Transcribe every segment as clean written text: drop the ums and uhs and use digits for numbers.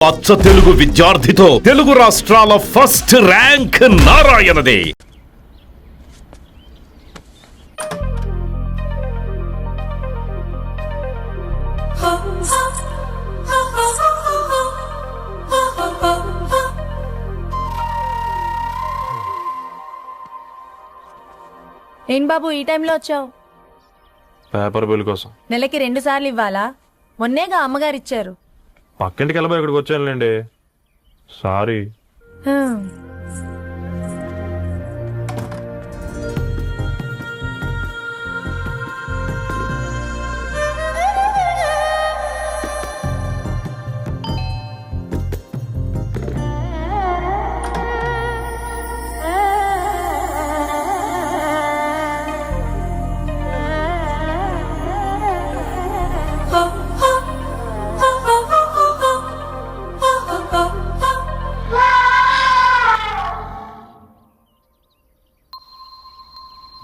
అచ్చ తెలుగు విద్యార్థితో తెలుగు రాష్ట్రాల first rank నారాయణదే. ఏం బాబు ఈ టైంలో వచ్చావు? పేపర్ బిల్ కోసం. నెలకి 2 సార్లు ఇవ్వాలా? మొన్నేగా అమ్మగారు ఇచ్చారు. పక్కింటికి వెళ్ళబోయి ఇక్కడికి వచ్చానులేండి. సారీ.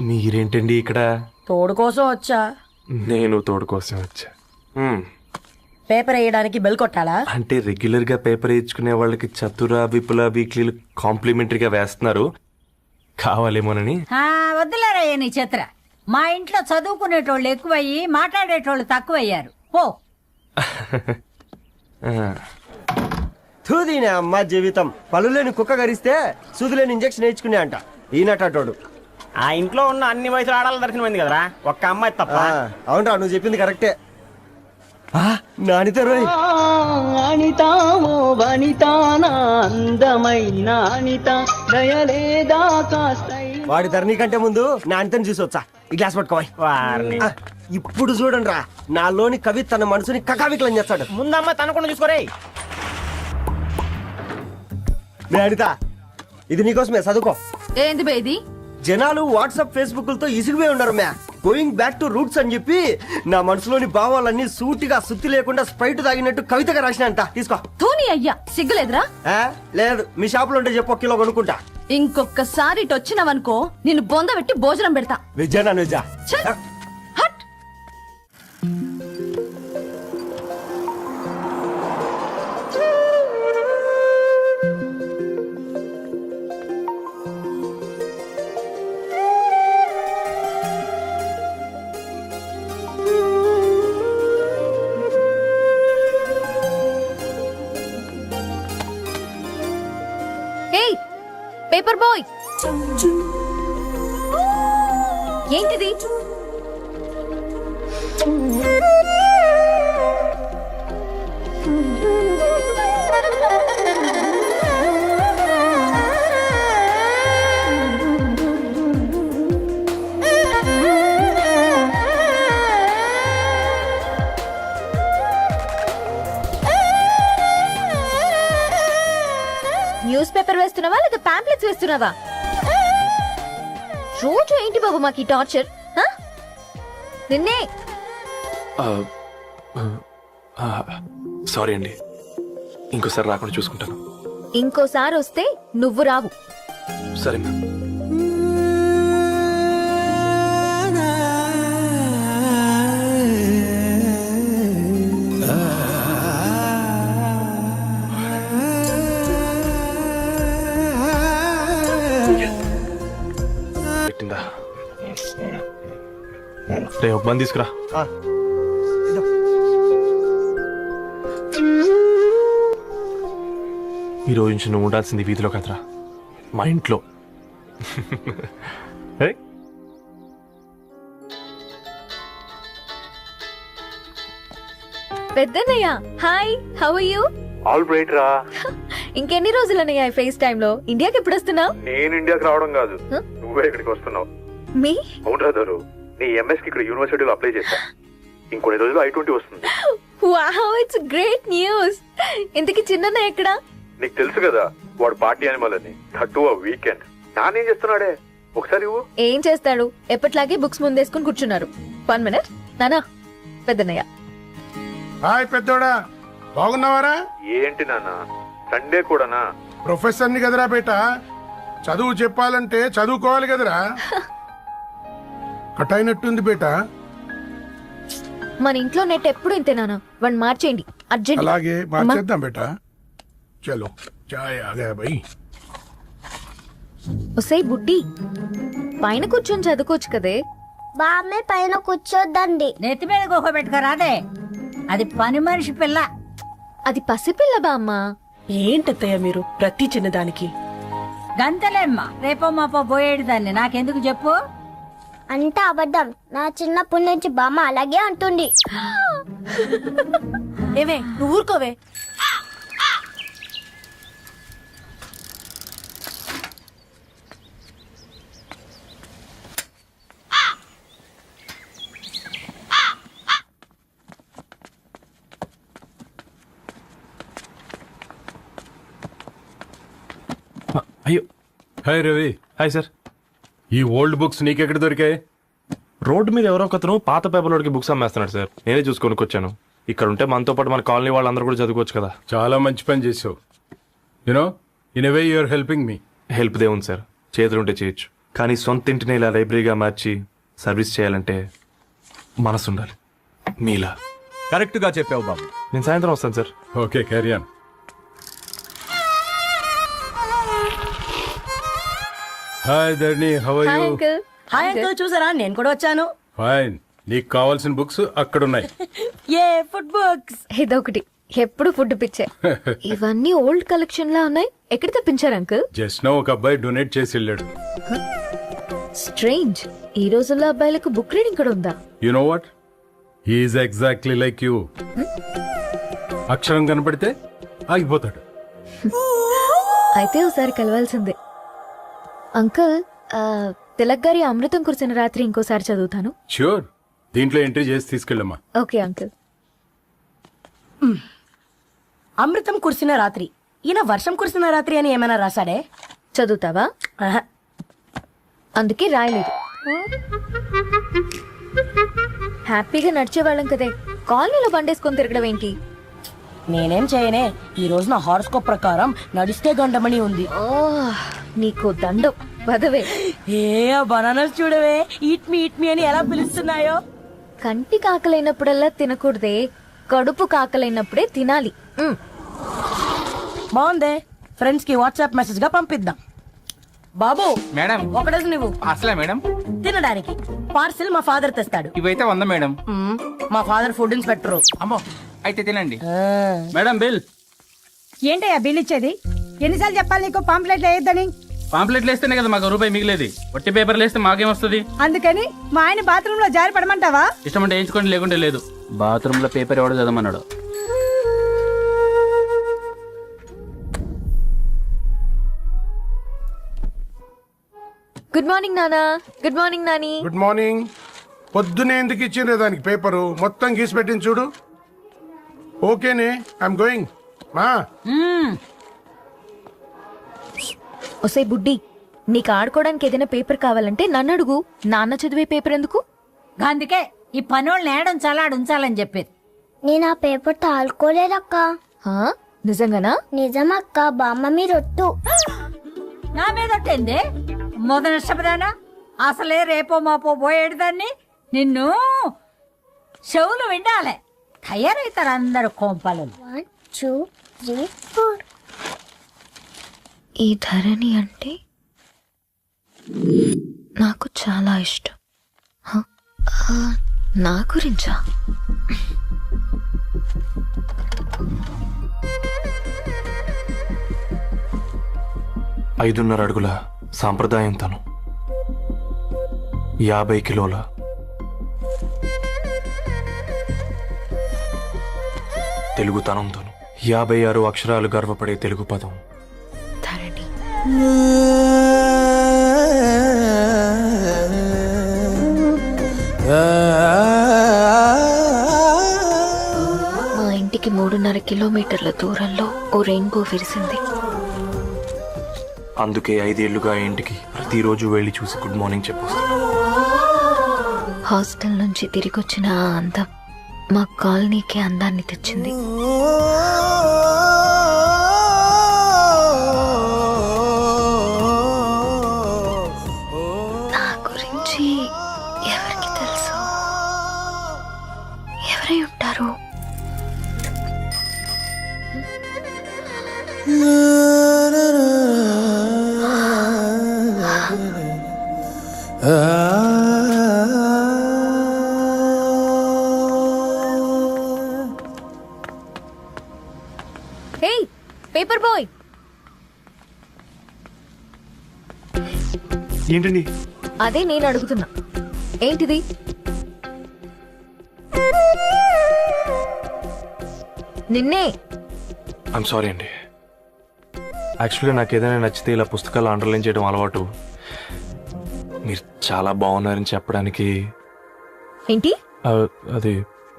మీరేంటండి ఇక్కడ? తోడు కోసం వచ్చా. నేను తోడు కోసం వచ్చా. పేపర్ వేయడానికి బెల్ కొట్టాలా? అంటే రెగ్యులర్ గా పేపర్ వేయించుకునే వాళ్ళకి చతుర విపుల వీక్లీలు కాంప్లిమెంటరీగా వేస్తున్నారు, కావాలేమోనని. వద్దులేరా నీ చిత్ర. మా ఇంట్లో చదువుకునేటోళ్ళు ఎక్కువయ్యి మాట్లాడేటోళ్ళు తక్కువయ్యారు. పో. తూదీనే అమ్మ జీవితం. పలులేని కుక్క గరిస్తే సుదులేని ఇంజక్షన్ వేయించుకునే అంట ఈనటోడు. ఆ ఇంట్లో ఉన్న అన్ని వయసులో ఆడాలి దర్శనమైంది కదరా, ఒక్క అమ్మాయి తప్ప. అవునరా, నువ్వు చెప్పింది కరెక్టే. నానితే రోయ్. అనితామో వనితానా అందమైన అనిత దయలేదా కాస్తై. వాడి ధరణి కంటే ముందు నానితని చూసి వచ్చా. ఈ గ్లాస్ పట్టుకోవాలి. వారిని ఇప్పుడు చూడండి రా, నాలోని కవి తన మనసుని కకావికలం చేస్తాడు. ముందమ్మ తనకుండా చూసుకోరే. అనిత, ఇది నీకోసమే, చదువుకో. ఏంది బేది? జనాలు వాట్సాప్ ఫేస్బుక్లతో ఇసిగిపోయి ఉన్నారు మ్యా. గోయింగ్ బ్యాక్ టు రూట్స్ అని చెప్పి నా మనసులోని భావాలన్నీ సూటిగా సుత్తి లేకుండా స్ప్రైట్ తాగినట్టు కవితగా రాసిన అంట. తీసుకో. తూని అయ్యా, సిగ్గులేదురా? లేదు, మీ షాప్ లో ఉంటే చెప్పు, 1 కిలో కొనుక్కుంటా. ఇంకొకసారి ఇటు వచ్చినావనుకో నిన్ను బొంద పెట్టి భోజనం పెడతా. నిజానా నిజా? ఛల్! హట్! ఏయ్ పేపర్ బాయ్, ఏంటిది? న్యూస్ పేపర్ వేస్తున్నావా లేదా పాంప్లెట్స్ వేస్తున్నావా? రోజు ఏంటి బాబు మాకు ఈ టార్చర్? నిన్నే. సారీ అండి, ఇంకోసారి రాకుండా చూసుకుంటాను. ఇంకోసారి వస్తే నువ్వు రావు. సరే మ్యామ్. పెట్టిందా? రే, ఒక బంద్ తీసుకురా. ఇదో. ఈ రోజు నుంచి నువ్వు ఉండాల్సింది వీధిలో కదరా, మా ఇంట్లో. పెద్దన్నయ్య, hi, how are you? All right రా. ఇంకెన్ని రోజులన్నయ్య ఫేస్ టైమ్ లో? ఇండియాకి ఎప్పుడు వస్తున్నావు? నేను ఇండియాకి రావడం కాదు, నువ్వే ఇక్కడికి వస్తున్నావు. మీ? అవునరా దరు, నీ ఎంఎస్ కి ఇక్కడ యూనివర్సిటీలో అప్లై చేశా. ఇంకొన్ని రోజులు I-20 వస్తుంది. Wow, it's great news. ఇంతకి చిన్నన్నయ్య ఎక్కడ? నీకు తెలుసు కదా, వాడు పార్టీ అనిమల్ అని. థర్టూ వీకెండ్. నానేం చేస్తున్నాడే, ఒకసారి ఇవ్వు. ఏం చేస్తాడు, ఎప్పట్లాగే బుక్స్ ముందేసుకుని కూర్చున్నారు. 1 మినిట్. నానా, పెద్దన్నయ్య. హాయ్ పెద్దోడా, బాగున్నావారా? ఏంటి నాన్న, సండే కూడానా? ప్రొఫెసర్ని కదరా బేట, చదువు చెప్పాలంటే చదువుకోవాలి కదరా. కట్ అయినట్టుంది బేట. మన ఇంట్లో నెట్ ఎప్పుడు ఇంతేనా? వన్ మార్చేయండి అర్జెంట్. అలాగే మార్చేద్దాం బేట. చలో చాయ్ ఆ గయా భయ్. ఒసై బుడ్డి పైన కూర్చొని చదువుకోవచ్చు కదే. బామ్మే పైన కూర్చోద్దండి. నెత్తి మీద గుహ పెట్టుకోరాదే, అది పని మనిషి పిల్ల. అది పసిపిల్ల బామ్మ. ఏంటత్తయ్య మీరు ప్రతి చిన్నదానికి? గంతలేమ్మా, రేపో మాపో పోయేడు దాన్ని నాకెందుకు చెప్పు. అంటే అబద్ధం. నా చిన్నప్పటి నుంచి బామ్మ అలాగే అంటుంది. ఏవే నువ్వు ఊరుకోవే. అయ్యో, హాయ్ రవి. Hi sir. ఈ ఓల్డ్ బుక్స్ నీకెక్కడ దొరికాయి? రోడ్డు మీద ఎవరో ఒకతను పాత పేపర్లోకి బుక్స్ అమ్మేస్తున్నాడు సార్. నేనే చూసుకొని వచ్చాను. ఇక్కడ ఉంటే మనతో పాటు మన కాలనీ వాళ్ళందరూ కూడా చదువుకోవచ్చు కదా. చాలా మంచి పని చేసావు. You know in a way you're helping me. Help దేవుంది సార్, చేతులు ఉంటే చేయొచ్చు. కానీ సొంత ఇంటిని ఇలా లైబ్రరీగా మార్చి సర్వీస్ చేయాలంటే మనసు ఉండాలి. మీలా. కరెక్ట్ గా చెప్పావు బాబు. నేను సాయంత్రం వస్తాను sir. Okay, carry on. Hi Dharni, how are hi you? Uncle. Hi uncle, చూసారా నేను కూడా వచ్చాను. ఫైన్. నీకు కావాల్సిన బుక్స్ అక్కడ ఉన్నాయి. ఏ ఫుడ్ బుక్స్? ఇదొకటి ఎప్పుడు ఫుడ్ పిచ్చే. ఇవన్నీ ఓల్డ్ కలెక్షన్ లా ఉన్నాయి. ఎక్కడ తెప్పించారు అంకుల్? జస్ట్ నో ఒక అబ్బాయి డొనేట్ చేసి వెళ్ళాడు. స్ట్రేంజ్. ఈ రోజుల్లో అబ్బాయిలకు బుక్ రీడింగ్ కూడా ఉందా? You know what, he is exactly like you. అక్షరం కనపడితే ఆగిపోతాడు. అయితే ఒకసారి కలవాల్సిందే. అంకుల్, తిలక్ గారి అమృతం కురిసిన రాత్రి ఇంకోసారి చదువుతాను. ష్యూర్, దీంట్లో ఎంట్రీ చేసి తీసుకెళ్ళమ్మా. Okay uncle. అమృతం కురిసిన రాత్రి. ఈయన వర్షం కురిసిన రాత్రి అని ఏమైనా రాశాడే? చదువుతావా? ఆహా. అందుకే రాయలేదు. హ్యాపీగా నడిచేవాళ్ళం కదే, కాలనీలో బండేసుకొని తిరగడం ఏంటి? నేనేం చేయనే. ఈ రోజు నా హారోస్కోప్ ప్రకారం నడిస్తే గండమణి ఉంది. ఓ, నీకు దండం పదవే. ఏ బనానాస్ చూడవే, ఈట్ మీ అని ఎలా పిలుస్తున్నాయో. కంటి కాకలైనప్పుడల్లా తినకూడదే, కడుపు కాకలైనప్పుడే తినాలి. బాగుందే, ఫ్రెండ్స్ కి వాట్సాప్ మెసేజ్ గా పంపిద్దాం. బాబు మేడం ఒకటేసి నువ్వు అసలే మేడం తినడానికి పార్సిల్ మా ఫాదర్ తెస్తాడు. ఇవైతే 100 మేడం. మా ఫాదర్ ఫుడ్ ఇన్స్పెక్టర్. అమ్మో, అయితే తినండి. Madam bill. ఏంటయ్యా బిల్ ఇచ్చేది? ఎన్నిసార్లు చెప్పాలి నీకు పాంప్లెట్లు వేయొద్దని? పాంప్లెట్లు వేస్తేనే కదా మాకు రూపాయి మిగిలేది. ఒట్టి పేపర్లు వేస్తే మాకేం వస్తుంది? అందుకని మా ఆయన బాత్రూమ్ లో జారి పడమంటావా? ఇష్టమంటే వేయించుకోండి, లేకుంటే లేదు. బాత్రూమ్ లో పేపర్ ఎవడో చదవమన్నాడు. గుడ్ మార్నింగ్ నానా. Good morning Nani. Good morning. పొద్దునే ఎందుకు ఇచ్చిండ్రే దానికి పేపరు? మొత్తం గీసి పెట్టింది చూడు. ఓకేనే, ఐఎమ్ గోయింగ్. మా ఒసే బుడ్డి, నీకు ఆడుకోవడానికి ఏదైనా పేపర్ కావాలంటే నన్ను అడుగు. నాన్న చదివే పేపర్ ఎందుకు? అందుకే ఈ పనోళ్ళని ఏడంచాలా ఉంచాలని చెప్పేది. నేను ఆ పేపర్ తాలుకోలేదక్క. హా? నిజంగానా? నిజమక్క, బామ్మ మీరొట్టు. నా మీద ఒట్టేంది? మొదటి నష్టపదానా? అసలే రేపో మాపో పోయేడు దాన్ని. నిన్ను చెవులు వినాలే, తయారవుతారు అందరు కోంపాలు. 1 2 3 4. ఈ ధరణి అంటే నాకు చాలా ఇష్టం. హ? నా గురించా? ఐదున్నర అడుగుల సాంప్రదాయం తను, 50 కిలోల తెలుగుతనం తను, 56 అక్షరాలు గర్వపడే తెలుగు పదం ధరణి. మా ఇంటికి 3.5 కిలోమీటర్ల దూరంలో ఓ రెయిన్బో విరిసింది. అందుకే 5 ఏళ్లుగా ఇంటికి ప్రతిరోజు వెళ్ళి చూసి గుడ్ మార్నింగ్ చెప్పొస్తాను. హాస్టల్ నుంచి తిరిగొచ్చిన ఆ అందం మా కాలనీకి అందాన్ని తెచ్చింది. నా గురించి ఎవరికి తెలుసు? ఎవరై ఉంటారు? హే పేపర్ బాయ్, ఏంటండి? అదే నేను అడుగుతున్నా, ఏంటిది? నిన్నే. ఐమ్ సారీ అండి. యాక్చువల్గా నాకు ఏదైనా నచ్చితే ఇలా పుస్తకాలు అండర్లైన్ చేయడం అలవాటు. మీరు చాలా బాగున్నారని చెప్పడానికి ఏంటి? అది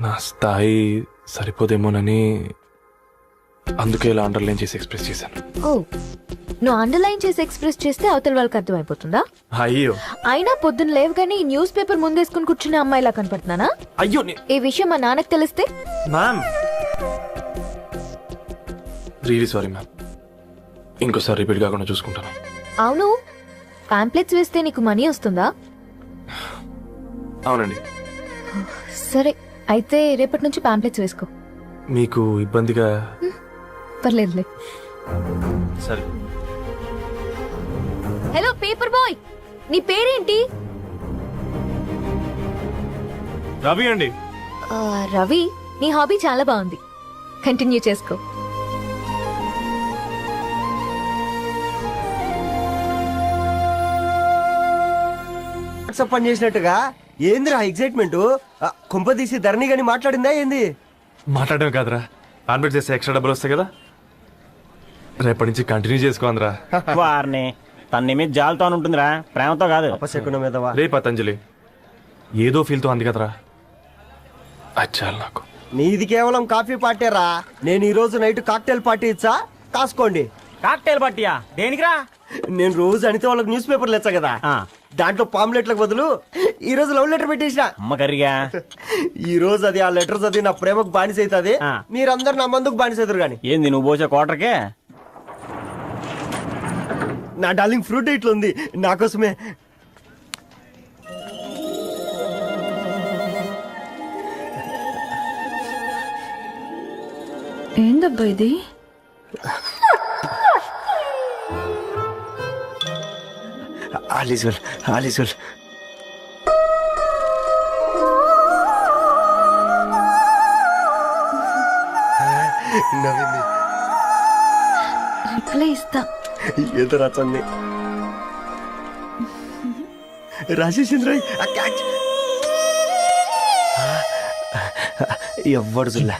నా స్థాయి సరిపోదేమోనని అందుకే ఇలా అండర్లైన్ చేసి ఎక్స్ప్రెస్ చేశాను. ఓ, నువ్వు అండర్లైన్ చేసి ఎక్స్ప్రెస్ చేస్తే అవతల వాళ్ళకి అర్థమైపోతుందా? అయ్యో అయినా పొద్దున్న లేవగానే ఈ న్యూస్ పేపర్ ముందేసుకుని కూర్చునే అమ్మాయిలా కనపడుతున్నానా? అయ్యో ఈ విషయం మా నాన్నకు తెలిస్తే? Ma'am really sorry ma'am. ఇంకోసారి రిపీట్ కాకుండా చూసుకుంటాను. అవును, పాంప్లెట్స్ వేస్తే నీకు మనీ వస్తుందా? అవునండి. సరే, అయితే రేపటి నుంచి పాంప్లెట్స్ వేసుకో. మీకు ఇబ్బందిగా? పర్లేదులే. సరే. హలో పేపర్ బాయ్, నీ పేరేంటి? రవి అండి. రవి, నీ హాబీ చాలా బాగుంది, కంటిన్యూ చేసుకో. వాట్సాప్ పని చేసినట్టుగా ఏందిరా ఎగ్జైట్మెంట్? కుంప తీసి ధరణి గాని మాట్లాడిందా ఏంది? మాట్లాడడం కాదురా, కాన్వర్ట్ చేస్తే ఎక్స్ట్రా డబ్బులు వస్తాయి కదా, రేపటి నుంచి కంటిన్యూ చేసుకోందిరా. వారిని తన మీద జాలతో ఉంటుందిరా, ప్రేమతో కాదు. అపశకునం మీదవా? రే పతంజలి, ఏదో ఫీల్తో అంది కదరా, అచ్చాలి నాకు. నీది కేవలం కాఫీ పార్టీరా. నేను ఈ రోజు నైట్ కాక్టైల్ పార్టీ ఇచ్చా, కాసుకోండి. కాక్టైల్ పార్టీయా? దేనికిరా? నేను రోజు అనితే వాళ్ళకి న్యూస్ పేపర్లు ఇచ్చా కదా, దాంట్లో పాంప్లెట్లకు బదులు ఈ రోజు లవ్ లెటర్ పెట్టేసిన. అమ్మ కర్రీగా ఈ రోజు అది ఆ లెటర్ చదివి నా ప్రేమకు బానిస అవుతుంది, మీరందరు నా మందుకు బానిస అవుతారు. కానీ ఏంది నువ్వు పోసే కోటర్కే? నా డార్లింగ్ ఫ్రూట్ ఇట్లా ఉంది నా కోసమే. ఏందబ్బా ఇది? ఆలిజుల్ ఆలిజుల్. నవ్వింది. రిప్లై ఇస్తా. ఏదో రచంది రాజేసింద్ర. ఎవ్వడు జుల్లా.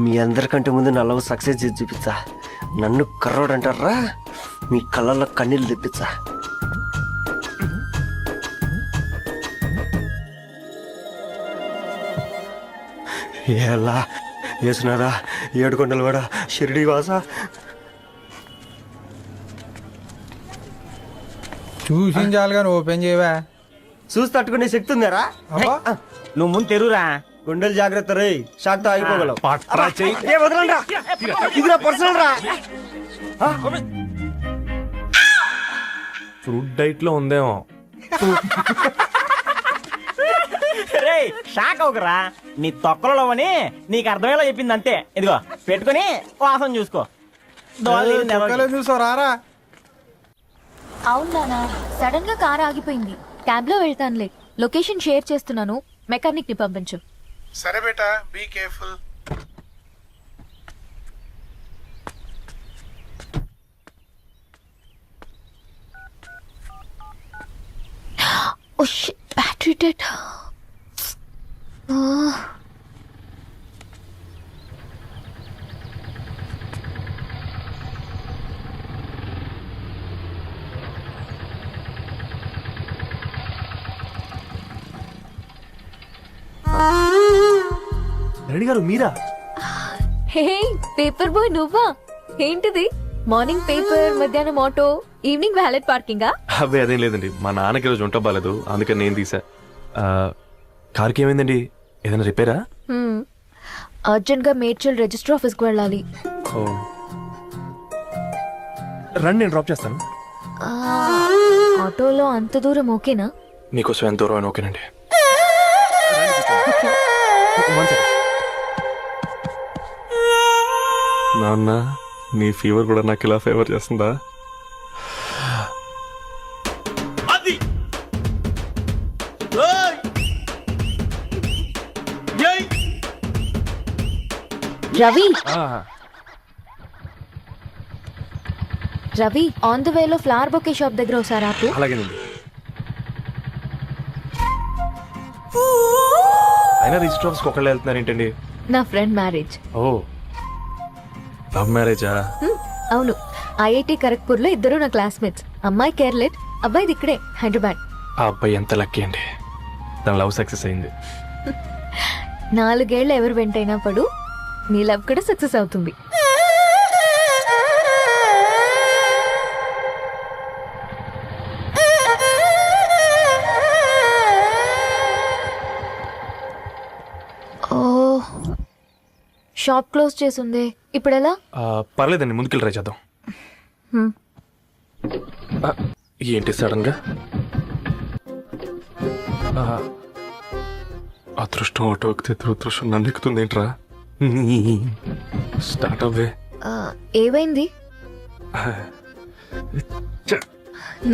మీ అందరికంటే ముందు నా లవ్ సక్సెస్ చేసి చూపించా. నన్ను కర్రోడు అంటారా, మీ కళ్ళల్లో కన్నీళ్ళు తెప్పించా. ఎలా వేసినారా ఏడుకొండలు కూడా షిరిడి వాస. చూసించాలి కానీ ఓపెన్ చేయవా? చూసి తట్టుకునే శక్తి ఉందారా? నువ్వు ముందు తెరురా. గుండెలు జాగ్రత్త రే, షాక్తో ఆగిపోగలవు. పట్రా చెయ్యి. ఇది నా పర్సనల్ రా. ఫ్రూట్ డైట్ లో ఉందేమో. రే షాక్ అవుకరా, నీ తొక్కలలో అని నీకు అర్థమయ్యేలా చెప్పింది అంతే. ఇదిగో పెట్టుకుని వాసన చూసుకో. చూసావు రారా? అవునా, సడన్ గా కార్ ఆగిపోయింది, క్యాబ్ లో వెళ్తానులే. లొకేషన్ షేర్ చేస్తున్నాను, మెకానిక్ ని పంపించు. సరే బేటా, be careful. Oh shit, battery dead. Reddy గారు మీరా? హే పేపర్ బాయ్, నువ్వా? ఏంటిది? మార్నింగ్ పేపర్, మధ్యాహ్నం ఆటో, ఈవినింగ్ వ్యాలెట్ పార్కింగా? అవే అదేం లేదండి, మా నాన్నకి రోజు ఉంట బాగాలేదు, అందుకని నేను తీసా. కార్కి ఏమైందండి? ఏదైనా రిపేరా? అర్జెంట్ గా మేడ్చల్ రిజిస్టర్ ఆఫీస్ కు వెళ్ళాలి. రండి, నేను డ్రాప్ చేస్తాను. ఆటోలో అంత దూరం ఓకేనా? మీకోసం ఎంత దూరం అయినా ఓకేనండి. నాన్న, నీ ఫీవర్ కూడా నాకు ఇలా ఫేవర్ చేస్తుందా? రవి రవి, ఆన్ ద వేలో ఫ్లవర్ బొకే షాప్ దగ్గర ఒకసారి ఆపు. అలాగేనండి. అయినా రిజిస్టర్ ఆఫీస్కి ఒకళ్ళు వెళ్తున్నారు ఏంటండి? నా ఫ్రెండ్ మ్యారేజ్. ఓ, లవ్ మ్యారేజా? అవును, ఐఐటి ఖరగ్పూర్ లో ఇద్దరు నా క్లాస్మేట్స్. అమ్మాయి కేర్లెట్, అబ్బాయిది ఇక్కడే హైదరాబాద్. ఆ అబ్బాయి ఎంత లక్కీ అండి, తన లవ్ సక్సెస్ అయింది. 4 ఏళ్ళు ఎవరు వెంటైనా పడు, నీ లవ్ కూడా సక్సెస్ అవుతుంది. ఓ, షాప్ క్లోజ్ చేసింది, ఇప్పుడు ఎలా? పర్లేదండి, ముందుకెళ్ళి ట్రై చేద్దాం. ఏంటి సడన్ గా? అదృష్టం ఆటో ఎక్కితే దురదృష్టం నన్ను ఎక్కుతుంది ఏంట్రా? స్టార్ట్ అవ్వే. ఏమైంది?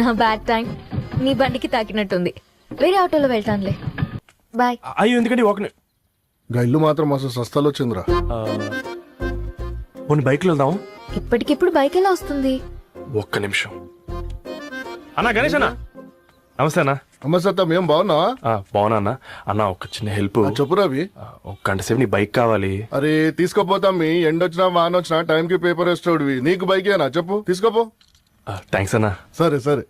నా బ్యాడ్ టైం నీ బండికి తాకినట్టుంది. వేరే ఆటోలో వెళ్తానులే, బాయ్. అయ్యో ఎందుకండి ఒక ఇల్లు మాత్రం అసలు సస్తాలో వచ్చిందిరా. కొన్ని బైక్లో వెళ్దాం. ఇప్పటికిప్పుడు బైక్ ఎలా వస్తుంది? ఒక్క నిమిషం. అన్నా గణేష్ అన్న, నమస్తే అన్న. నమస్తే, ఏం బాగున్నావా? బాగున్నా అన్న. అన్న ఒక చిన్న హెల్ప్. చెప్పు రవి. ఒక గంట సేపు నీ బైక్ కావాలి. అరే తీసుకోపోతాం, మీ ఎండొచ్చినా వానొచ్చినా టైంకి పేపర్ వేస్తాడువి. నీకు బైకేనా చెప్పు, తీసుకోపో. థ్యాంక్స్ అన్న. సరే సరే.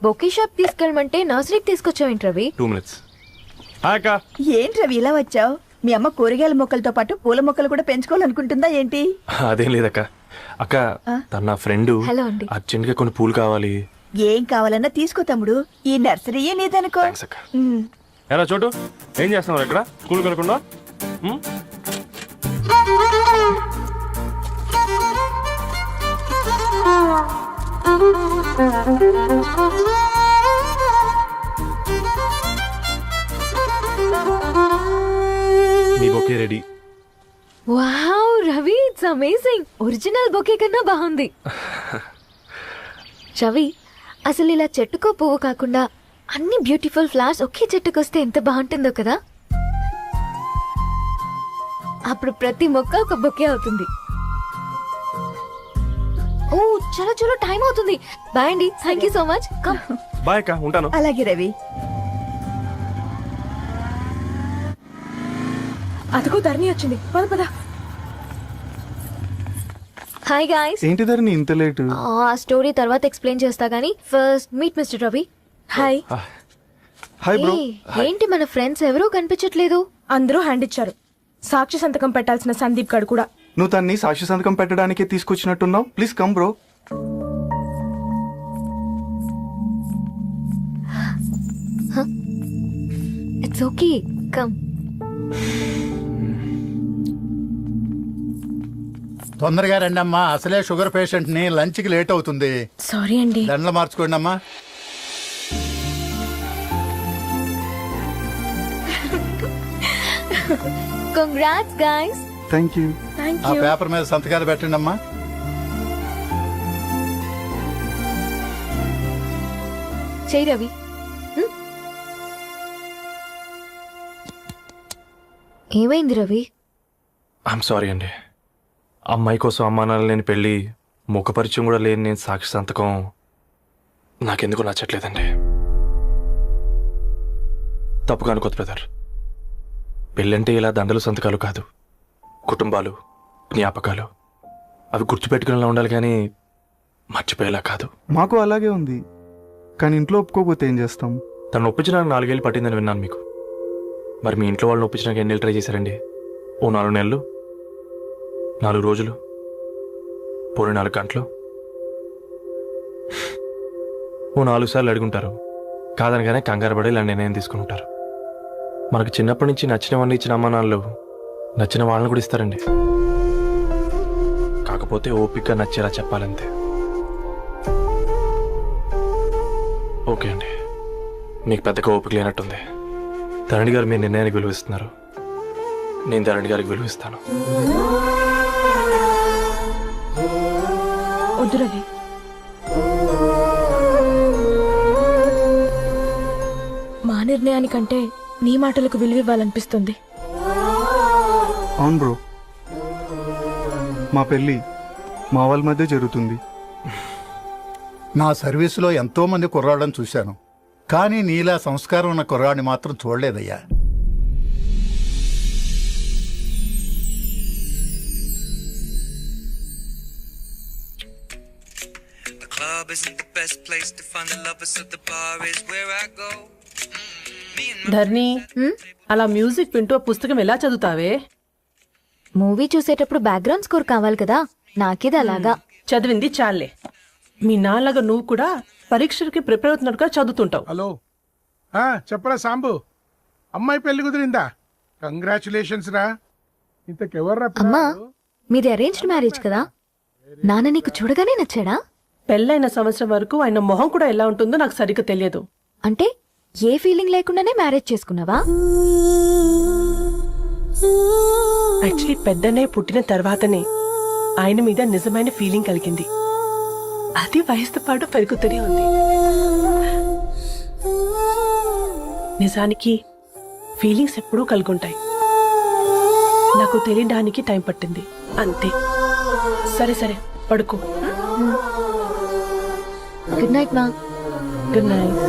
బొకే షాప్ తీసుకెళ్ళమంటే నర్సరీకి తీసుకొచ్చావేంటి రవి? 2 minutes. ఏంటి రవి ఇలా వచ్చావు? మీ అమ్మ కూరగాయల మొక్కలతో పాటు పూల మొక్కలు కూడా పెంచుకోవాలనుకుంటుందా ఏంటి? అదేం లేదక్క. అక్క, తన నా ఫ్రెండ్. హలో అండి. అర్జెంట్ గా కొన్ని పూలు కావాలి. ఏం కావాలన్నా తీసుకో తమ్ముడు, ఈ నర్సరీయే నీదనుకో. ఎలా చోటు, ఏం చేస్తున్నావు ఇక్కడ? స్కూల్ కనుకుండా మీ bouquet ready. Wow Ravi, it's amazing. Original bouquet కన్నా బాగుంది. రవి, అసలు ఇలా చెట్టుకో పువ్వు కాకుండా అన్ని బ్యూటిఫుల్ ఫ్లవర్స్ ఒకే చెట్టుకొస్తే ఎంత బాగుంటుందో కదా. అప్పుడు ప్రతి మొక్క ఒక బొకే అవుతుంది. ఓ చలో చలో, టైం అవుతుంది. బాయ్ అండి, thank you so much. Come. Bye అక్క, ఉంటాను. అలాగే రవి. అదిగో ధరణి వచ్చింది, పద పద. Hi guys. ఏంటి ధరణి ఇంత లేట్? ఆ స్టోరీ తర్వాత ఎక్స్ప్లెయిన్ చేస్తా గానీ first meet mister Ravi. Hi. Hi bro. ఏంటి మన ఫ్రెండ్స్ ఎవరూ కనిపించట్లేదు? అందరూ హ్యాండ్ ఇచ్చారు. సాక్షి సంతకం పెట్టాల్సిన సందీప్ గడు కూడా. నువ్వు తన్ని సాక్షి సంతకం పెట్టడానికే తీసుకొచ్చినట్టున్నావు. Please come bro. It's okay, come. తొందరగా రండి అమ్మా, అసలే షుగర్ పేషెంట్ ని, లంచ్ కి లేట్ అవుతుంది. సారీ అండి. దండలు మార్చుకోండి అమ్మా. Congrats guys. Thank you. ఆ పేపర్ మీద సంతకాలు పెట్టండి అమ్మా. చెయ్యి రవి. ఏమైంది రవి? ఐఎమ్ సారీ అండి. అమ్మాయి కోసం అమ్మానాలు లేని పెళ్ళి, ముఖపరిచయం కూడా లేని నేను సాక్షి సంతకం నాకెందుకు నచ్చట్లేదండి. తప్పుగా అనుకోదు బ్రదర్. పెళ్ళంటే ఇలా దండలు సంతకాలు కాదు, కుటుంబాలు, జ్ఞాపకాలు. అవి గుర్తుపెట్టుకునేలా ఉండాలి కానీ మర్చిపోయేలా కాదు. మాకు అలాగే ఉంది, కానీ ఇంట్లో ఒప్పుకోకపోతే ఏం చేస్తాం? తను ఒప్పించడానికి 4 ఏళ్ళు పట్టిందని విన్నాను మీకు. మరి మీ ఇంట్లో వాళ్ళని ఒప్పించడానికి ఎన్ని ట్రై చేశారండి? ఓ 4 నెలలు, 4 రోజులు, పోనీ 4 గంటలు, ఓ 4 సార్లు అడుగుంటారు. కాదనగానే కంగారు పడి ఇలా నిర్ణయం తీసుకుని ఉంటారు. మనకు చిన్నప్పటి నుంచి నచ్చినవన్నీ ఇచ్చిన అమ్మానాళ్ళు నచ్చిన వాళ్ళని కూడా ఇస్తారండి. కాకపోతే ఓపికగా నచ్చేలా చెప్పాలంతే. ఓకే అండి, మీకు పెద్దగా ఓపిక లేనట్టుంది. ధరణి గారు మీ నిర్ణయానికి విలువిస్తున్నారు, నేను ధరణి గారికి విలువిస్తాను. వద్దు రవి, మా నిర్ణయానికంటే నీ మాటలకు విలువివ్వాలనిపిస్తుంది. అవును బ్రో, మా పెళ్ళి మా వాళ్ళ మధ్య జరుగుతుంది. నా సర్వీసులో ఎంతో మంది కుర్రాళ్ళని చూశాను, కానీ నీలా సంస్కారం ఉన్న కుర్రాడిని మాత్రం చూడలేదయ్యా. ధర్ని, అలా మ్యూజిక్ వింటూ ఆ పుస్తకం ఎలా చదువుతావే? మూవీ చూసేటప్పుడు బ్యాక్గ్రౌండ్ స్కోర్ కావాలి కదా, నాకేది అలాగా. చదివింది చాలే. మీ నాన్నగా నువ్వు కూడా పరీక్షలకి ప్రిపేర్ అవుతున్నట్టుగా చదువుతుంటావు. హలో, చెప్పరా సాంబు, అమ్మాయి పెళ్లి కుదిరిందా? కంగ్రాచులేషన్స్ రా. ఇంతకెవర్రా? అమ్మా, మీది అరేంజ్డ్ మ్యారేజ్ కదా, నాన్న నీకు చూడగానే నచ్చాడా? పెళ్ళైన సంవత్సరం వరకు ఆయన మొహం కూడా ఎలా ఉంటుందో నాకు సరిగ్గా తెలియదు. అంటే ఏ ఫీలింగ్ లేకుండానే మ్యారేజ్ చేసుకున్నావా? యాక్చువల్లీ పెద్దన్నయ్య పుట్టిన తర్వాతనే ఆయన మీద నిజమైన ఫీలింగ్ కలిగింది. అది వయసుతో పాటు పెరుగుతూనే ఉంది. నిజానికి ఫీలింగ్స్ ఎప్పుడూ కలుగుంటాయి. నాకు తెలియడానికి టైం పట్టింది అంతే. సరే సరే, పడుకో. గుడ్ నైట్ మా. Good night.